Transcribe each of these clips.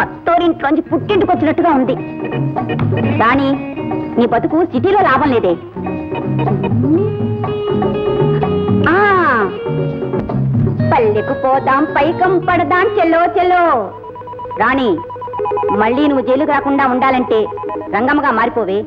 అత్తోరింట్లోంచి పుట్టింటికి వచ్చినట్టుగా ఉంది. కానీ నీ బతుకు సిటీలో లాభం లేదే. పల్లెకు పోదాం, పైకం పడదాం, చెల్లో చెల్లో. రాణి, మళ్ళీ నువ్వు జైలు కాకుండా ఉండాలంటే రంగమ్మగా మారిపోవే.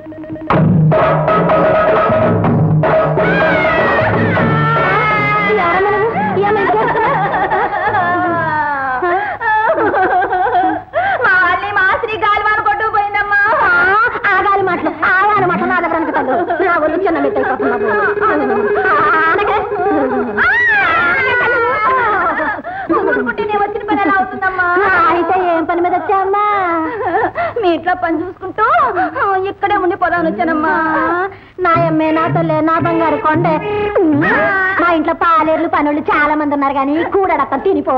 అయితే ఏం పని మీద వచ్చామ్మా? మీ ఇంట్లో పని చూసుకుంటూ ఇక్కడే ఉండిపోదామని వచ్చానమ్మా. నా అమ్మే, నా తల్లే, నా బంగారు కొండే. మా ఇంట్లో పాలేర్లు పనులు చాలా మంది ఉన్నారు, కానీ కూడడప్ప తినిపో.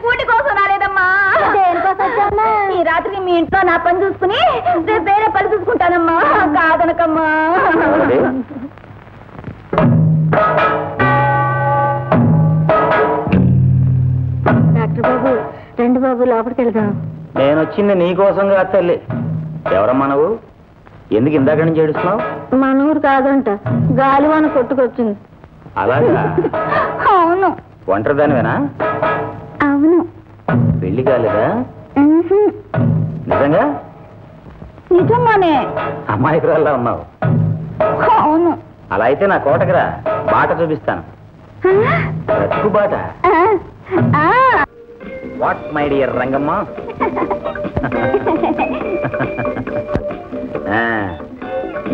కూటి కోసం రాలేదమ్మా. దేనికోసం వచ్చామ్మా? ఈ రాత్రికి మీ ఇంట్లో నా పని చూసుకుని రేపు వేరే పని చూసుకుంటానమ్మా. కాదనకమ్మా. డాక్టర్ బాబు, రెండు బాబు లోపలికి వెళ్దాం. నేను వచ్చింది నీకోసంగా తల్లి. ఎవరమ్మా నువ్వు? ఎందుకు ఇందాక నుంచి ఏడుస్తున్నావు? మన ఊరు కాదంట, గాలివాన కొట్టుకొచ్చింది. అలాగా? అవును. ఒంటరిదానివేనా? అవును. పెళ్లి కాలేదా? నిజంగా? నిజంగానే. అమాయకురాల్లా ఉన్నావు. అవును. అలా అయితే నా కోటకి రా, బాట చూపిస్తాను. బ్రతుకు బాట. What my dear Rangamma?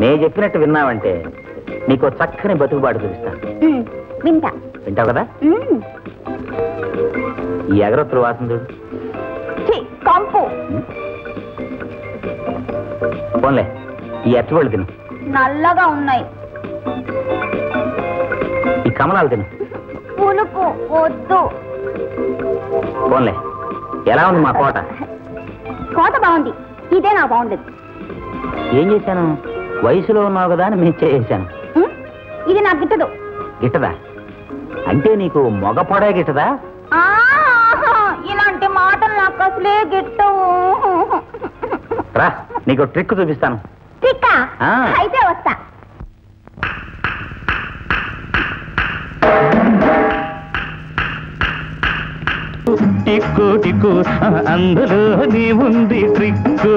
నే చెప్పినట్టు విన్నావంటే నీకు చక్కని బతుకుబాటు చూపిస్తాను. వింటావు కదా? ఈ అగరొత్తులు వాసన చూడు. కంపు. పోన్లే, ఈ అరటిపళ్ళు తిను. నల్లగా ఉన్నాయి. ఈ కమలాలు తిను. పులుపు వద్దు. పోన్లే, ఎలా ఉంది మా కోట? కోట బాగుంది, ఇదే నా బాగుండదు. ఏం చేశాను? వయసులో ఉన్నావు కదా అని మేము చేశాను. ఇది నాకు గిట్టదు. గిట్టదా? అంటే నీకు మగ పొడే గిట్టదా? ఇలాంటి మాటలు నాకు అసలే గిట్టవు. రా, నీకు ట్రిక్ చూపిస్తాను. ట్రిక్కా? అయితే వస్తా. టిక్కు టిక్కు అందులో నీ ఉంది ట్రిక్కు.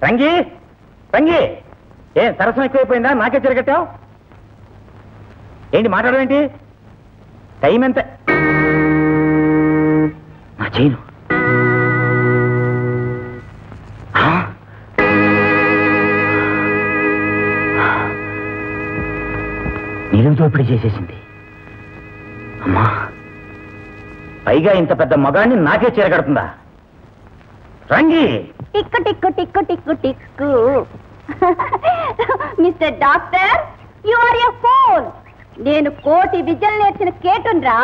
రంగి, రంగి, ఏం సరసం ఎక్కువైపోయిందా? నాకే తిరగట్టావు ఏంటి? మాట్లాడవేంటి? టైం ఎంత? నా చేయను. నిలువు దోపిడీ చేసేసింది. అమ్మా, పైగా ఇంత పెద్ద మగాన్ని నాకే చీరగడుతుందా? రంగి, టిక్కు tick tick tick tick. Mister doctor, you are a phone. నేను కోటి విద్యలు నేర్చిన కేటున్రా.